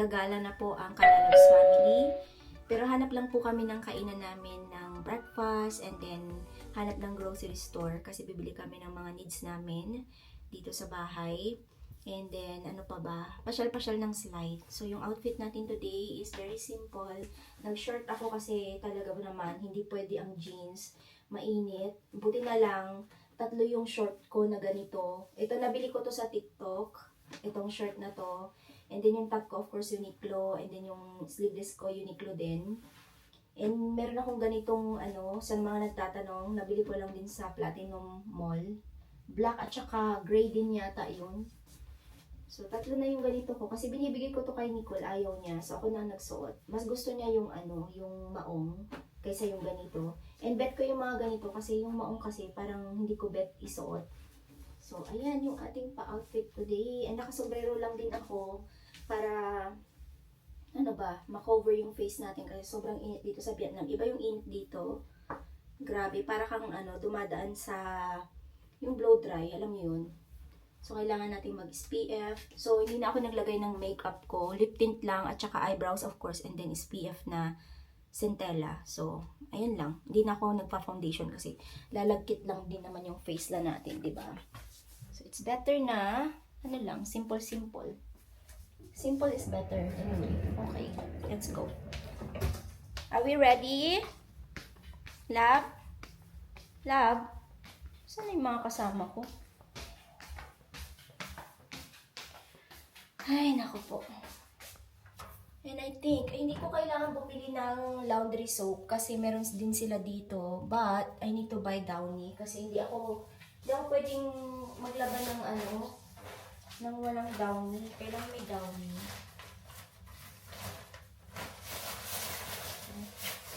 Gagala na po ang Kalalabs family. Pero hanap lang po kami ng kainan namin ng breakfast and then hanap ng grocery store kasi bibili kami ng mga needs namin dito sa bahay. And then, ano pa ba? Pasyal-pasyal ng slide. So, yung outfit natin today is very simple. Nag-short ako kasi talaga naman, hindi pwede ang jeans. Mainit. Buti na lang, 3 yung short ko na ganito. Ito, nabili ko to sa TikTok. Itong shirt na to. And then yung top ko, of course, Uniqlo. And then yung sleeveless ko, Uniqlo din. And meron akong ganitong, sa mga nagtatanong, nabili ko lang din sa Platinum Mall. Black at saka gray din yata yun. So, 3 na yung ganito ko. Kasi binibigay ko to kay Nicole, ayaw niya. So, ako na nagsuot. Mas gusto niya yung yung maong kaysa yung ganito. And bet ko yung mga ganito kasi yung maong kasi parang hindi ko bet isuot. So, ayan yung ating pa-outfit today. And nakasombrero lang din ako para, makover yung face natin kasi sobrang init dito sa Vietnam. Iba yung init dito. Grabe, para kang dumadaan sa yung blow dry, alam mo yun. So, kailangan natin mag-SPF. So, hindi na ako naglagay ng makeup ko. Lip tint lang at saka eyebrows of course and then SPF na Centella. So, ayun lang. Hindi na ako nagpa-foundation kasi lalagkit lang din naman yung face la natin, di ba? So, it's better na, simple. Simple is better. Anyway, okay. Let's go. Are we ready? Love? Love? Saan yung mga kasama ko? Ay, naku po. And I think, hindi ko kailangan bumili ng laundry soap kasi meron din sila dito. But, I need to buy Downy kasi hindi ako pwedeng maglaban ng ng walang Downy. Kailangan may Downy.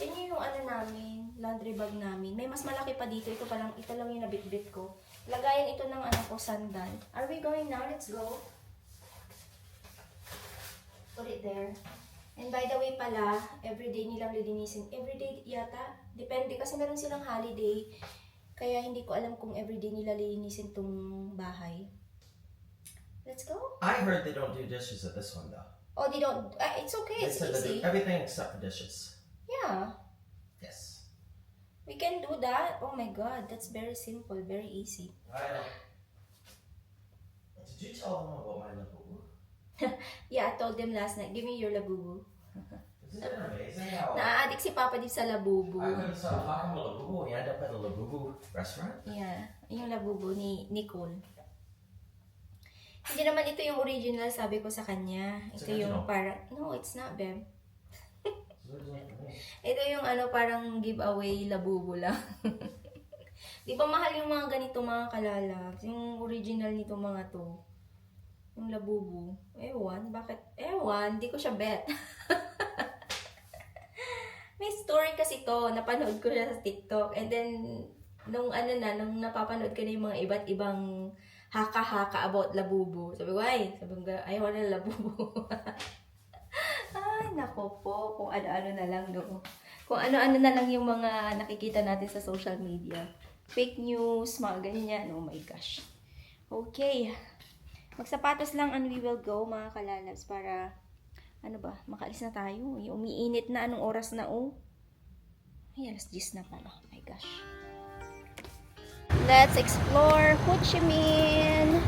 Yan yung namin, laundry bag namin. May mas malaki pa dito. Ito lang yung nabitbit ko. Lagayan ito ng sandal. Are we going now? Let's go. Put it there. And by the way pala, everyday nilang lilinisin. Everyday yata. Depende kasi meron silang holiday. Kaya hindi ko alam kung everyday nila lilinisin tong bahay. Let's go. I heard they don't do dishes at this one though. Oh, they don't. It's okay. They It's said they easy. do everything except for dishes. Yeah. Yes. We can do that. Oh my god. That's very simple. Very easy. I know. Did you tell them about my labubu? Yeah, I told them last night. Give me your labubu. Isn't it amazing how Naa-addict si Papa din sa labubu. I couldn't stop talking about labubu. We end up at a labubu restaurant. Yeah, yung labubu ni Nicole. Hindi naman ito yung original, sabi ko sa kanya. It's Ito yung original. parang, no, it's not, Beb. Ito yung parang giveaway labubu lang. Di ba mahal yung mga ganito mga kalalabs? Yung original nito mga to. Yung labubu. Ewan, bakit? Ewan, di ko siya bet. May story kasi to, napanood ko siya sa TikTok. And then, nung napapanood ko na yung mga iba't ibang haka-haka about labubu. Sabi ko, ayaw na labubu. Ay, nako po, kung ano-ano na lang, no. Kung ano-ano na lang yung mga nakikita natin sa social media. Fake news, mga ganyan. Oh my gosh. Okay. Magsapatos lang and we will go, mga kalalabs, para, makaalis na tayo. Umiinit na, anong oras na, oh. Ay, alas 10 na pala. Oh my gosh. Let's explore Ho Chi Minh.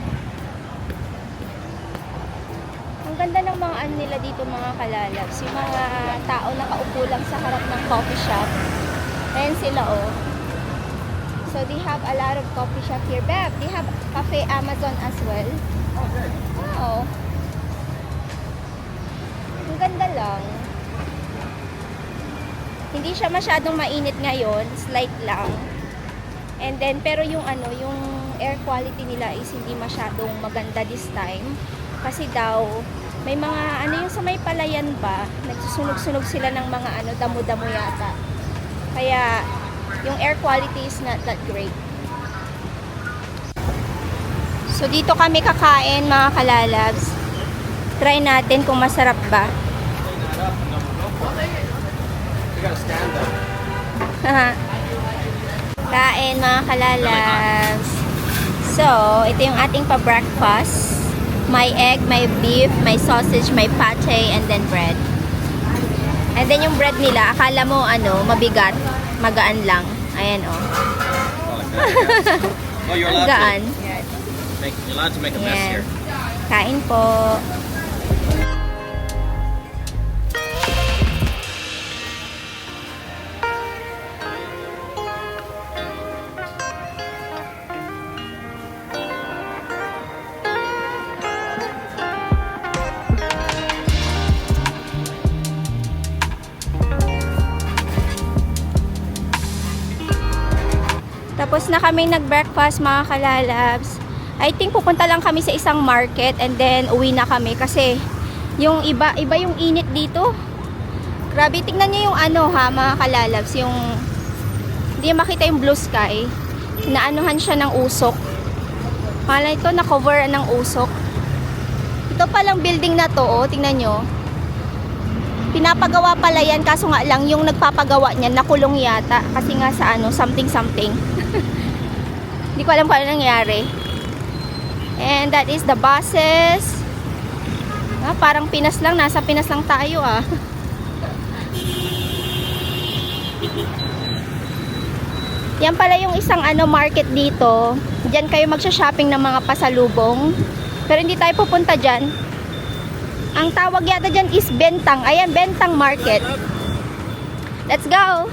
Ang ganda ng mga nila dito, mga kalalabs. Yung mga tao nakaupo lang sa harap ng coffee shop. Ayan sila, oh. So, they have a lot of coffee shop here. Beb, they have Cafe Amazon as well. Wow. Ang ganda lang. Hindi siya masyadong mainit ngayon. Slight lang. And then, pero yung yung air quality nila is hindi masyadong maganda this time. Kasi daw, may mga, yung sa may palayan ba, nagsusunog-sunog sila ng mga damo-damo yata. Kaya, yung air quality is not that great. So, dito kami kakain, mga kalalabs. Try natin kung masarap ba. Kain, mga kalalabs. So, ito yung ating pa-breakfast. May egg, may beef, may sausage, may pate, and then bread. And then yung bread nila, akala mo mabigat, magaan lang. Ayan oh. Oh, you're Ang gaan. you're allowed to make a mess Ayan. here. Kain po. Tapos na kami nag-breakfast mga kalalabs. I think pupunta lang kami sa isang market and then uwi na kami kasi yung iba yung init dito. Grabe, tingnan niyo yung mga kalalabs, yung hindi makita yung blue sky. Naanuhan siya ng usok. Pala ito na cover ng usok. Ito palang building na to, tingnan nyo. Pinapagawa pala yan kaso nga lang yung nagpapagawa niyan nakulong yata kasi nga sa something. Hindi ko alam kung ano nangyari. And that is the buses. Parang Pinas lang. Nasa Pinas lang tayo Yan pala yung isang market dito. Diyan kayo magsha-shopping ng mga pasalubong. Pero hindi tayo pupunta dyan. Ang tawag yata dyan is Bentang. Ayan, Bentang Market. Let's go!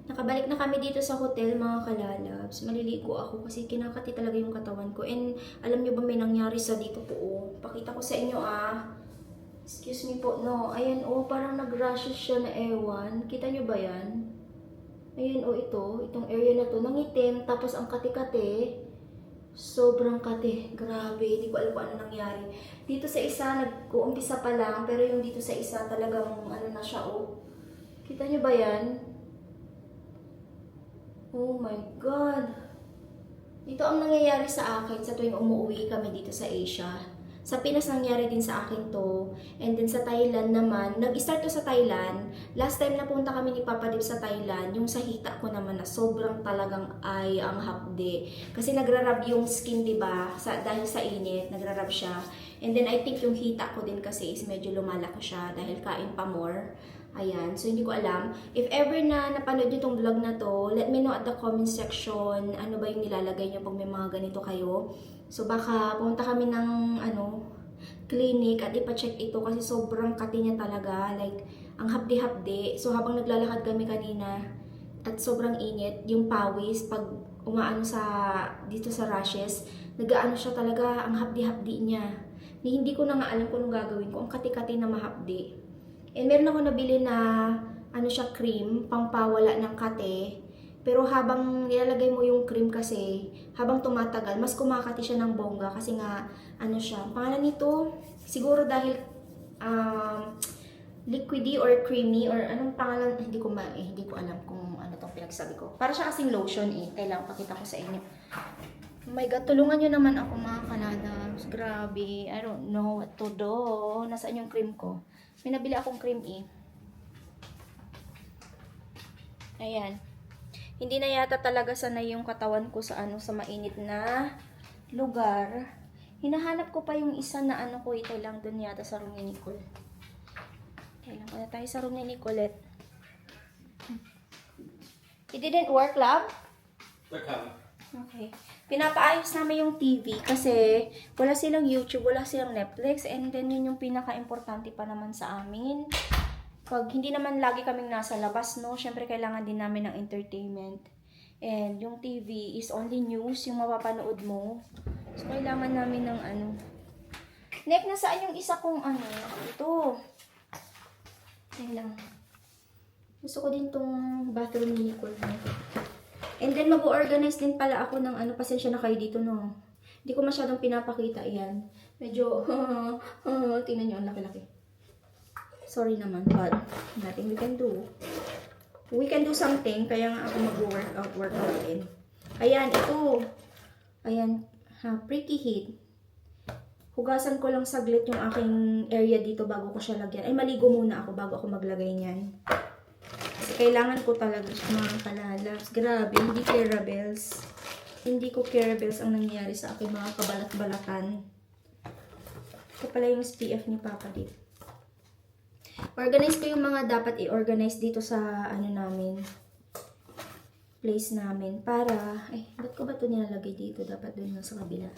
Nakabalik na kami dito sa hotel mga kalalabs. Maliligo ako kasi kinakati talaga yung katawan ko. And alam nyo ba may nangyari sa dito po? Pakita ko sa inyo Excuse me po, no. Ayan parang nag-rashes siya na ewan. Kita nyo ba yan? Ayan itong area na to. Nangitim, tapos ang kati-kati. Sobrang kati. Grabe, hindi ko alam kung ano nangyari. Dito sa isa, nag-uumpisa pa lang. Pero yung dito sa isa, talagang na siya Kita nyo ba yan? Oh my God. Ito ang nangyayari sa akin sa tuwing umuwi kami dito sa Asia. Sa Pinas nangyari din sa akin to. And then sa Thailand naman, nag-start to sa Thailand. Last time na punta kami ni Papa Dip sa Thailand, yung sa hita ko naman na sobrang talagang ang hapde. Kasi nagrarab yung skin, diba? Dahil sa init, nagrarab siya. And then I think yung hita ko din kasi is medyo lumalaki siya dahil kain pa more. Ayan, so hindi ko alam. If ever na napanood nyo tong vlog na to, let me know at the comment section ano ba yung nilalagay nyo pag may mga ganito kayo. So baka pumunta kami ng clinic at ipacheck ito kasi sobrang kati niya talaga. Like, ang hapdi-hapdi. So habang naglalakad kami kanina at sobrang init, yung pawis, pag umaano dito sa rashes, nagaano siya talaga, ang hapdi-hapdi niya. Hindi ko na nga alam kung anong gagawin ko. Ang kati-kati na mahapdi. And meron ako nabili na cream, pangpawala ng kate. Pero habang nilalagay mo yung cream kasi, habang tumatagal, mas kumakati siya ng bongga kasi nga, pangalan nito, siguro dahil liquidy or creamy or anong pangalan, hindi ko alam kung ano tong pinagsabi ko. Para siya kasing lotion kailangan pakita ko sa inyo. Oh my God, tulungan nyo naman ako mga Canadans. Grabe, I don't know what to do. Nasaan yung cream ko? May nabili akong cream Ayan. Hindi na yata talaga sanay yung katawan ko sa sa mainit na lugar. Hinahanap ko pa yung isa na ko ito lang dun yata sa room ni Nicole. Kailan ko na tayo sa room ni Nicolette. It didn't work, love? They're coming. Okay. Pinapaayos namin yung TV kasi wala silang YouTube, wala silang Netflix, and then yun yung pinaka-importante pa naman sa amin. Pag hindi naman lagi kaming nasa labas, no, syempre kailangan din namin ng entertainment. And yung TV is only news, yung mapapanood mo. So, kailangan namin ng Nek, nasaan yung isa kong ito. Ayun lang. Gusto ko din tong bathroom ni Nicole. And then, mag-organize din pala ako ng pasensya na kayo dito, no. Hindi ko masyadong pinapakita yan. Medyo, tingnan nyo, ang laki-laki. Sorry naman, but nothing we can do. We can do something, kaya nga ako mag-workout din. Ayan, ito. Ayan, Pretty Heat. Hugasan ko lang saglit yung aking area dito bago ko siya lagyan. Ay, maligo muna ako bago ako maglagay niyan. Kasi kailangan ko talaga mga kalalabs. Grabe, hindi kayo rebels. Hindi ko careables ang nangyayari sa aking mga kabalat-balatan. Ito pala yung SPF ni Papa dito. Organize ko yung mga dapat i-organize dito sa ano namin. Place namin. Para, ba't ko ba ito nilalagay dito? Dapat doon lang sa kabila.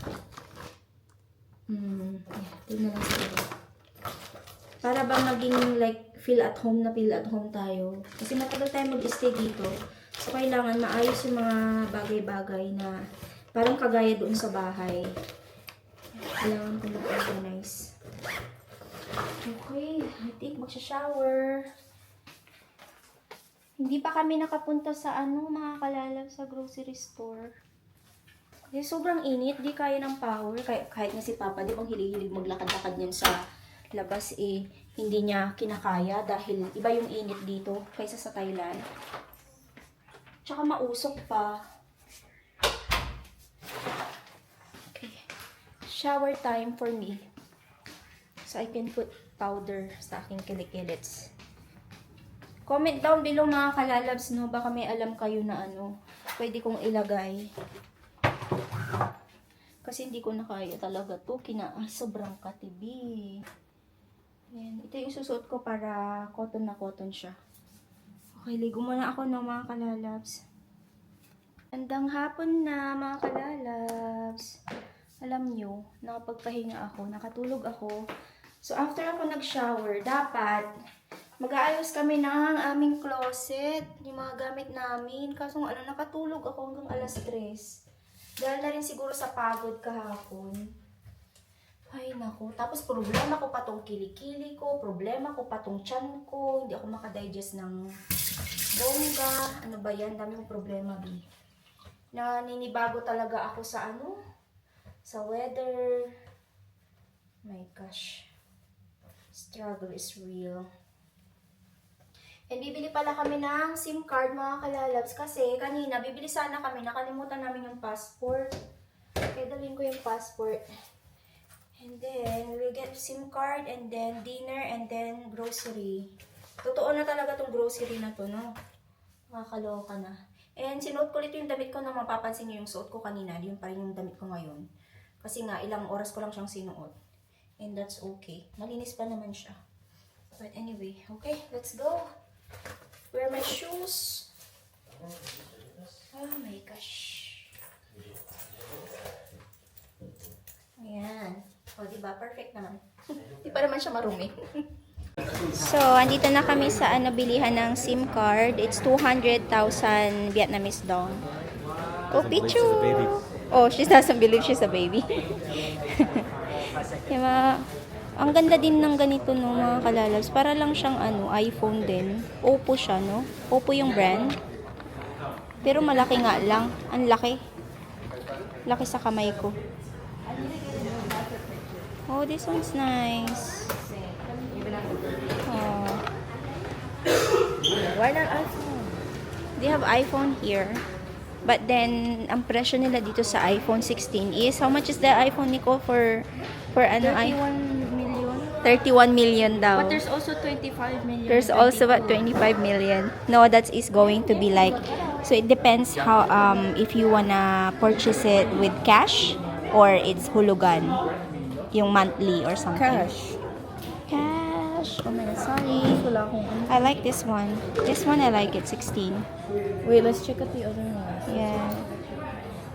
Doon na lang sa kabila. Para ba maging like feel at home tayo. Kasi matagal tayo mag-stay dito. So, kailangan maayos yung mga bagay-bagay na parang kagaya doon sa bahay. Kailangan ko mag-organize. Okay, I think magsha-shower. Hindi pa kami nakapunta sa mga kalalab sa grocery store. Kasi sobrang init, di kaya ng power. Kahit nga si Papa, di bang hilig-hilig maglakad-lakad niyan sa labas hindi niya kinakaya dahil iba yung init dito kaysa sa Thailand. Tsaka mausok pa. Okay. Shower time for me. So I can put powder sa aking kilikilits. Comment down below mga kalalabs, no? Baka may alam kayo na pwede kong ilagay. Kasi hindi ko na kaya talaga to. Sobrang katibi. Ayan. Ito yung susuot ko para cotton na cotton siya. Okay, ligo muna ako no mga kalalabs. Andang hapon na mga kalalabs. Alam nyo, nakapagpahinga ako, nakatulog ako. So after ako nag-shower, dapat mag-aayos kami ng aming closet, yung mga gamit namin. Kaso nakatulog ako hanggang alas 3. Dahil na rin siguro sa pagod kahapon. Ay, naku. Tapos, problema ko pa tong kilikili ko. Problema ko pa tong tiyan ko. Hindi ako makadigest ng bongga. Ano ba yan? Dami kong problema, B. Naninibago talaga ako sa sa weather. My gosh. Struggle is real. And bibili pala kami ng SIM card, mga kalalabs. Kasi kanina, bibili sana kami. Nakalimutan namin yung passport. Kaya dalhin ko yung passport. And then, we'll get SIM card, and then dinner, and then grocery. Totoo na talaga tong grocery na to, no? Makakaloka na. And sinuot ko ulit yung damit ko na mapapansin nyo yung suot ko kanina. Yun pa rin yung damit ko ngayon. Kasi nga, ilang oras ko lang siyang sinuot. And that's okay. Malinis pa naman siya. But anyway, okay, let's go. Wear my shoes. Oh my gosh. Ayan. O, diba? Perfect naman. Di pa naman siya marumi. So, andito na kami sa bilihan ng SIM card. It's 200,000 Vietnamese dong. Oh, Pichu! Oh, she doesn't believe she's a baby. Diba? Ang ganda din ng ganito, no, mga kalalabs. Para lang siyang iPhone din. Oppo siya, no? Oppo yung brand. Pero malaki nga lang. Ang laki. Laki sa kamay ko. Oh, this one's nice. Oh. Why not iPhone? They have iPhone here. But then, ang presyo nila dito sa iPhone 16 is, how much is the iPhone, Nico, for 31 million. 31 million daw. But there's also 25 million. There's also what 25 million. No, that is going to be like, so it depends how if you wanna purchase it with cash or it's hulugan, yung monthly or something. Cash. Oh my god, sorry. Wala akong I like this one. This one I like it, 16. Wait, let's check out the other one. Yeah.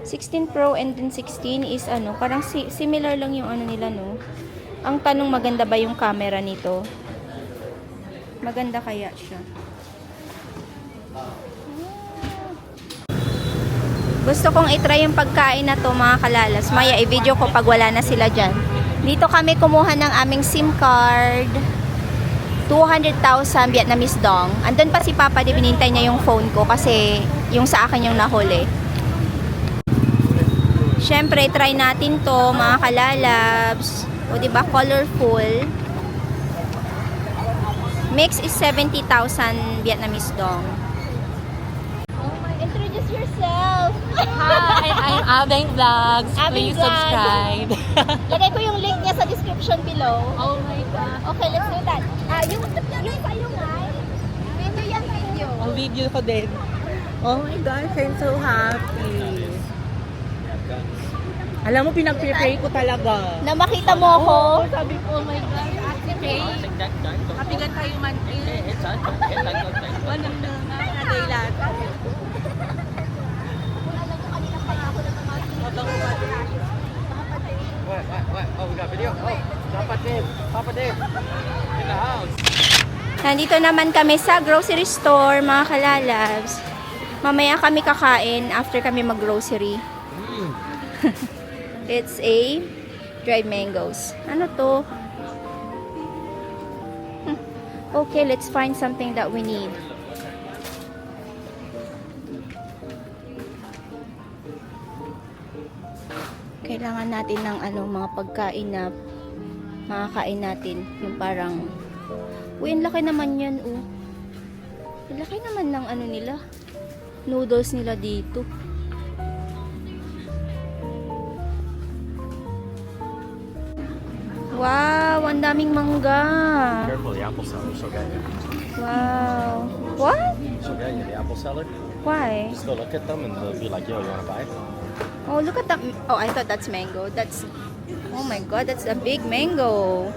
16 Pro and then 16 is parang similar lang yung nila, no? Ang tanong, maganda ba yung camera nito? Maganda kaya siya? Gusto kong itry yung pagkain na to, mga kalalas. Maya, i-video ko pag wala na sila dyan. Dito kami kumuha ng aming SIM card. 200,000 Vietnamese dong. Andun pa si Papa, di binintay niya yung phone ko kasi yung sa akin yung nahuli. Siyempre, try natin to, mga kalalabs. O, diba? Colorful. Mix is 70,000 Vietnamese dong. Introduce yourself! Hi, I'm Abeng Vlogs. Abeng Please Vlogs. subscribe. Lagay ko yung link niya sa description below. Oh my God. Okay, let's do that. Yung sa'yo nga, video yan, video. Ang video ko din. Oh my gosh, I'm so happy. Alam mo, pinag-prepare ko talaga. Na makita mo ako. Sabi ko, oh my God, Ate Faye. Kapigan tayo man. Walang na nga, aday lahat. What? Oh, we got video. Oh, Papa Dave. In the house. Nandito naman kami sa grocery store, mga kalalabs. Mamaya kami kakain after kami mag-grocery. It's a dried mangoes. Ano to? Okay, let's find something that we need. Kailangan natin ng mga pagkain na makakain natin. Yung parang, uy, ang laki naman yan, oh. Ang laki naman ng nila. Noodles nila dito. Wow, ang daming mangga. Careful, the apple seller. She'll get you. Wow. What? She'll get you. The apple seller. Why? Just go look at them and they'll be like, yo, you want to buy? Oh, look at that. Oh, I thought that's mango. That's, oh my God, that's a big mango.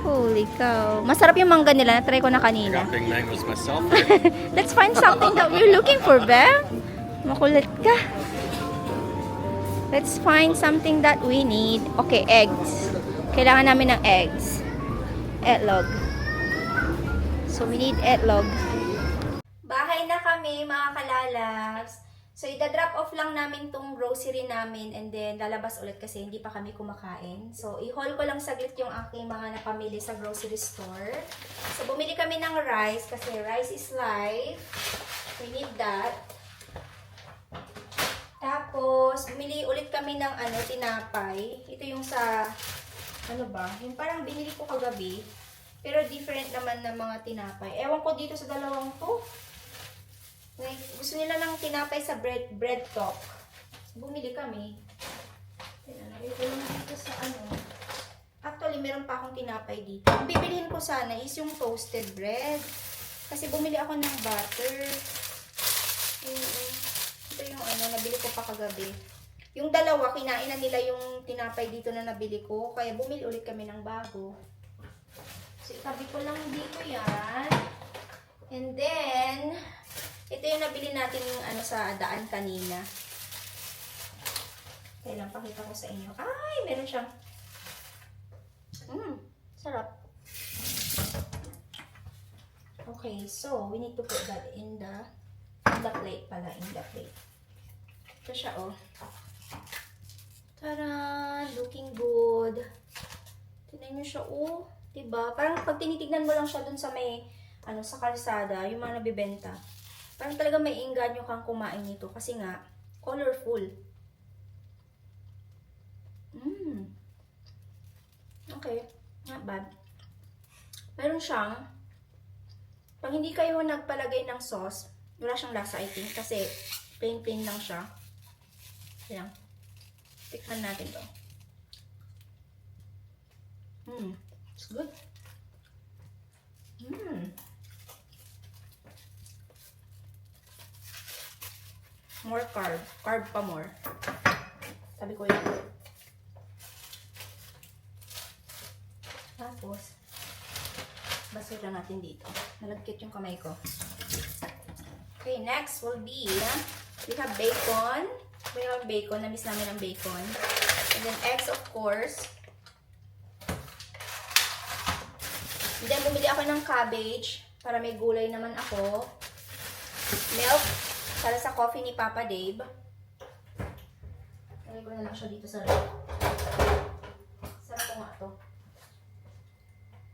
Holy cow. Masarap yung mangga nila. Na-try ko na kanina. Got big mangoes myself. Let's find something that we're looking for, Beb. Makulit ka. Let's find something that we need. Okay, eggs. Kailangan namin ng eggs. Etlog. So, we need etlog. Bahay na kami, mga kalalabs. So, ida-drop off lang namin tong grocery namin and then lalabas ulit kasi hindi pa kami kumakain. So, i-haul ko lang saglit yung aking mga napamili sa grocery store. So, bumili kami ng rice kasi rice is life. We need that. Tapos, bumili ulit kami ng tinapay. Ito yung sa, yung parang binili ko kagabi. Pero different naman ng mga tinapay. Ewan ko dito sa dalawang to. Like, gusto nila ng tinapay sa bread talk. Bumili kami. Nalagay ko lang dito sa Actually, meron pa akong tinapay dito. Ang bibilihin ko sana is yung toasted bread. Kasi bumili ako ng butter. Ito yung nabili ko pa kagabi. Yung dalawa, kinain na nila yung tinapay dito na nabili ko. Kaya bumili ulit kami ng bago. So, itabi ko lang dito yan. And then, ito yung nabili natin sa daan kanina. Kailan pakita ko sa inyo. Ay, meron siyang. Sarap. Okay, so we need to put that in the plate pala. In the plate. Ito siya, oh. Tara! Looking good. Tignan nyo siya, oh. Diba? Parang pag tinitignan mo lang siya dun sa may, sa kalsada, yung mga nabibenta. Parang talaga may inganyo kang kumain nito kasi nga, colorful. Okay, not bad. Meron siyang, pag hindi kayo nagpalagay ng sauce, wala siyang lasa I think kasi plain lang siya. Ayan. Tikman natin to. It's good. More carb. Carb pa more. Sabi ko yun. Tapos, basura natin dito. Nalagkit yung kamay ko. Okay, next will be, we have bacon. We have bacon. Namiss namin ang bacon. And then eggs, of course. And then, bumili ako ng cabbage para may gulay naman ako. Milk. Para sa coffee ni Papa Dave. Lagay ko na lang siya dito sa ref. Sarap ko nga to.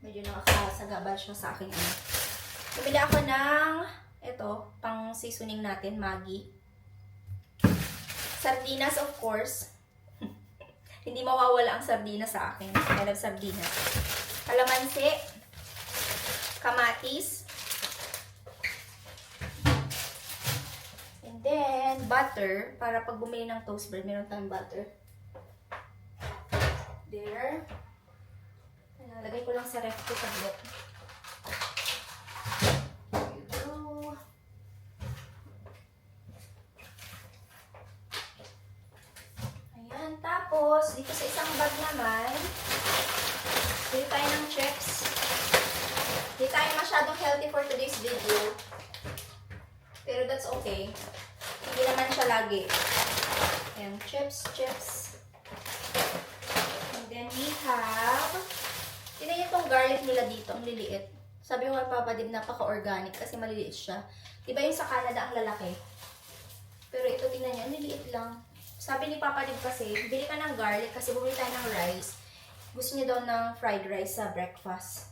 Medyo nakakasagabal siya sa akin. Bumili ako ng pang seasoning natin, Maggi. Sardinas, of course. Hindi mawawala ang sardinas sa akin. I love sardinas. Kalamansi. Kamatis. Then, butter. Para pag bumili ng toast bread, meron tayong butter. There. Lagay ko lang sa ref ko saglit. There you go. Ayan. Tapos, dito sa isang bag naman, bili tayo ng chips. Hindi tayo masyadong healthy for today's video. Pero that's okay. Hindi naman siya lagi. Ayan, chips. And then we have, tingnan niyo itong garlic nila dito, ang liliit. Sabi ko kay Papa Dib, napaka-organic kasi maliliit siya. Diba yung sa Canada ang lalaki? Pero ito, tingnan niyo, ang liliit lang. Sabi ni Papa Dib kasi, bili ka ng garlic kasi bumili tayo ng rice. Gusto niya daw ng fried rice sa breakfast.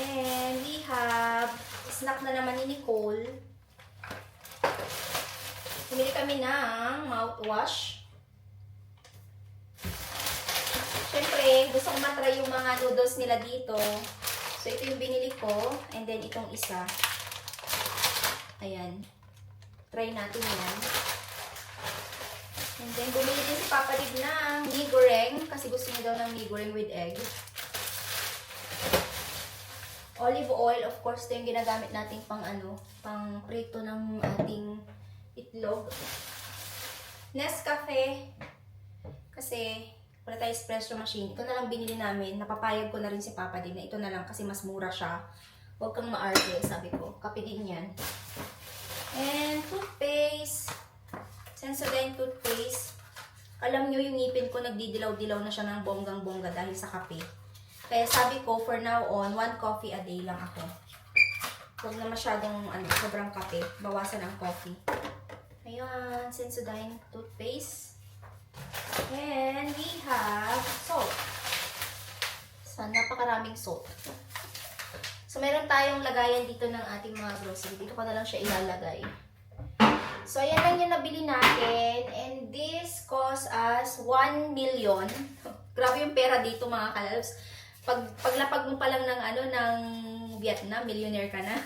And we have snack na naman ni Nicole. Bumili kami ng mouthwash. Siyempre, gusto ko matry yung mga noodles nila dito. So, ito yung binili ko. And then, itong isa. Ayan. Try natin yan. And then, bumili din si Papa Dib ng mee goreng. Kasi gusto niya daw ng mee goreng with egg. Olive oil, of course, ito yung ginagamit natin pang pang prito ng ating itlog. Nescafe. Kasi, wala tayo espresso machine. Ito na lang binili namin. Napapayag ko na rin si Papa Dib na ito na lang kasi mas mura siya. Huwag kang maarte, sabi ko. Kape din yan. And toothpaste. Sensodyne toothpaste. Alam nyo yung ngipin ko nagdidilaw-dilaw na siya ng bonggang-bongga dahil sa kape. Kaya sabi ko, for now on, 1 coffee a day lang ako. Huwag na masyadong sobrang kape. Bawasan ang coffee. Ayan, Sensodyne toothpaste. And we have salt. So, napakaraming salt. So, meron tayong lagayan dito ng ating mga grocery. Dito ko na lang siya ilalagay. So, ayan lang yung nabili natin. And this cost us 1 million. Grabe yung pera dito, mga kalalabs. Paglapag mo pa lang ng Vietnam, millionaire ka na.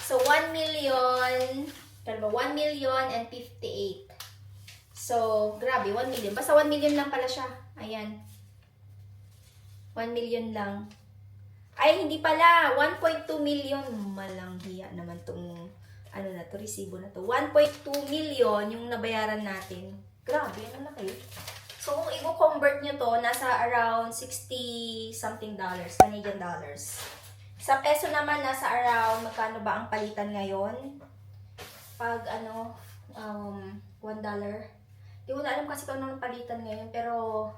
So, 1 million and 58. So, grabe, 1 million. Basta 1 million lang pala siya. Ayan. 1 million lang. Ay, hindi pala. 1.2 million. Malanghiya naman tong, resibo na to. 1.2 million yung nabayaran natin. Grabe, ang laki. So, kung i-convert nyo to, nasa around 60 something dollars, Canadian dollars. Sa peso naman, nasa around, magkano ba ang palitan ngayon? Pag, $1. Di ko na alam kasi kung anong palitan ngayon, pero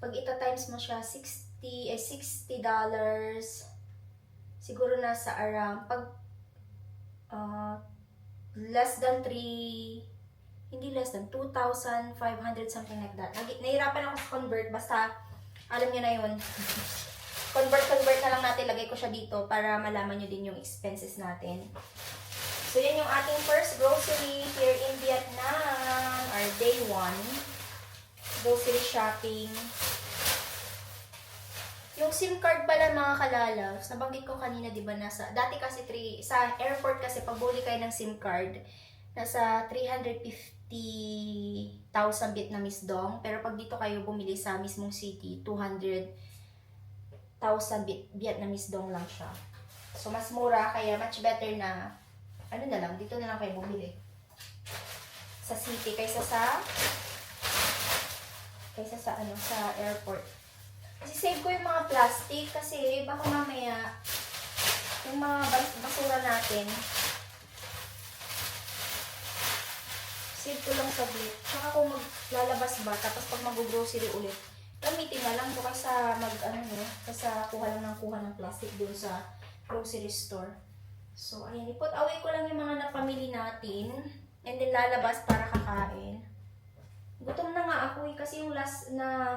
pag ita-times mo siya, $60, siguro nasa around, pag less than 2,500, something like that. Nahirapan ako sa convert, basta alam niyo na yun. convert na lang natin, lagay ko siya dito para malaman niyo din yung expenses natin. So, yan yung ating first grocery here in Vietnam, our day 1. Grocery shopping. Yung SIM card pala, mga kalalabs, nabanggit ko kanina, di ba, dati kasi sa airport kasi pag buli kayo ng SIM card, nasa 350,000 Vietnamese dong. Pero pag dito kayo bumili sa mismong city, 200,000 Vietnamese dong lang siya. So, mas mura, kaya much better na dito na lang kayo bumili sa city kaysa sa airport. Kasi save ko yung mga plastic kasi baka mamaya yung mga basura natin save ko lang sa bit. Tsaka kung maglalabas ba tapos pag mag-grocery ulit, gamitin na lang ko kasi kasi kuha ng plastic doon sa grocery store. So, ayan, i-put away ko lang yung mga napamili natin. And then, lalabas para kakain. Gutom na nga ako kasi yung last na,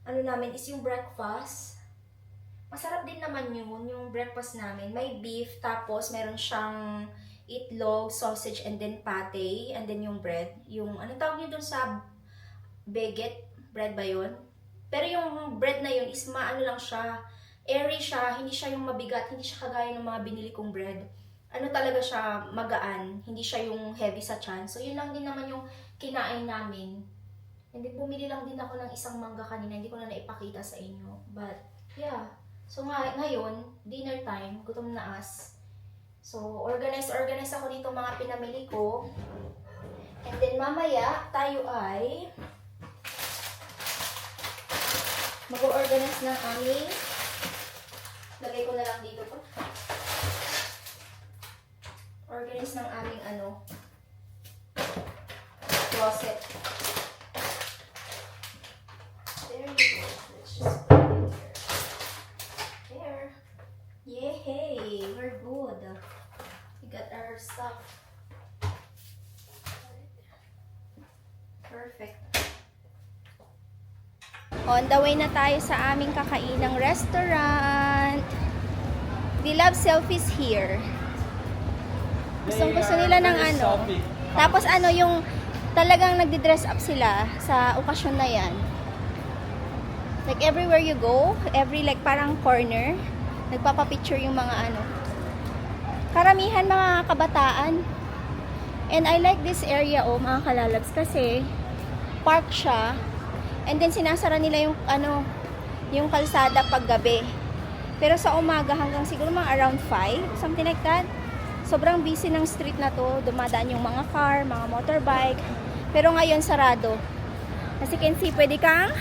namin is yung breakfast. Masarap din naman yun, yung breakfast namin. May beef, tapos meron siyang itlog, sausage, and then pate, and then yung bread. Yung, tawag nyo dun sa baguette? Bread ba yun? Pero yung bread na yun is lang siya, airy siya, hindi siya yung mabigat, hindi siya kagaya ng mga binili kong bread. Talaga siya, magaan, hindi siya yung heavy sa tiyan. So, yun lang din naman yung kinain namin. And then, bumili lang din ako ng isang mangga kanina, hindi ko na naipakita sa inyo. But, yeah. So, ngayon, dinner time, gutom na as. So, organize ako dito mga pinamili ko. And then, mamaya, tayo ay mag-organize ng aming, lagay ko na lang dito to. Organize ng aming closet. There you go. Let's just put it here. There. Yay! We're good. We got our stuff. Perfect. On the way na tayo sa aming kakainang restaurant. We love selfies here. Gusto nila ng Tapos yung talagang nagdi-dress up sila sa okasyon na yan. Like everywhere you go, every like parang corner, nagpapapicture yung mga karamihan mga kabataan. And I like this area mga kalalabs kasi park siya. And then sinasara nila yung kalsada pag gabi. Pero sa umaga hanggang siguro mga around 5, something like that. Sobrang busy ng street na to. Dumadaan yung mga car, mga motorbike. Pero ngayon sarado. As you can see, pwede kang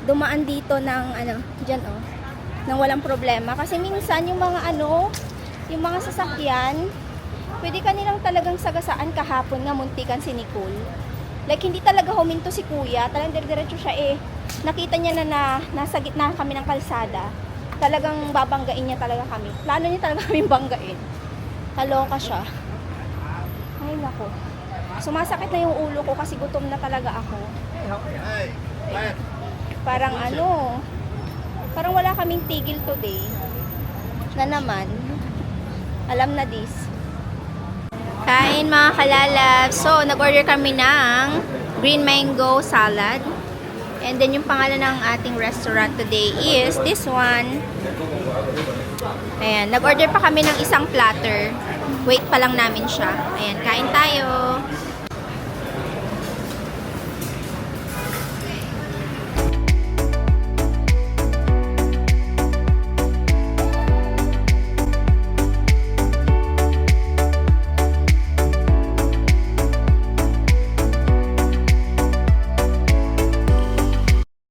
dumaan dito ng diyan nang walang problema. Kasi minsan yung mga yung mga sasakyan, pwede ka nilang talagang sagasaan kahapon nga muntikan si Nicole. Like, hindi talaga huminto si kuya. Talagang diretso siya nakita niya na nasa gitna kami ng kalsada. Talagang babanggain niya talaga kami. Plano niya talaga kami banggain. Kaloka siya. Ay, nako. Sumasakit na yung ulo ko kasi gutom na talaga ako. Parang parang wala kaming tigil today. Na naman. Alam na this. Kain mga kalalab. So, nag-order kami ng green mango salad. And then, yung pangalan ng ating restaurant today is this one. Ayan, nag-order pa kami ng isang platter. Wait pa lang namin siya. Ayan, kain tayo.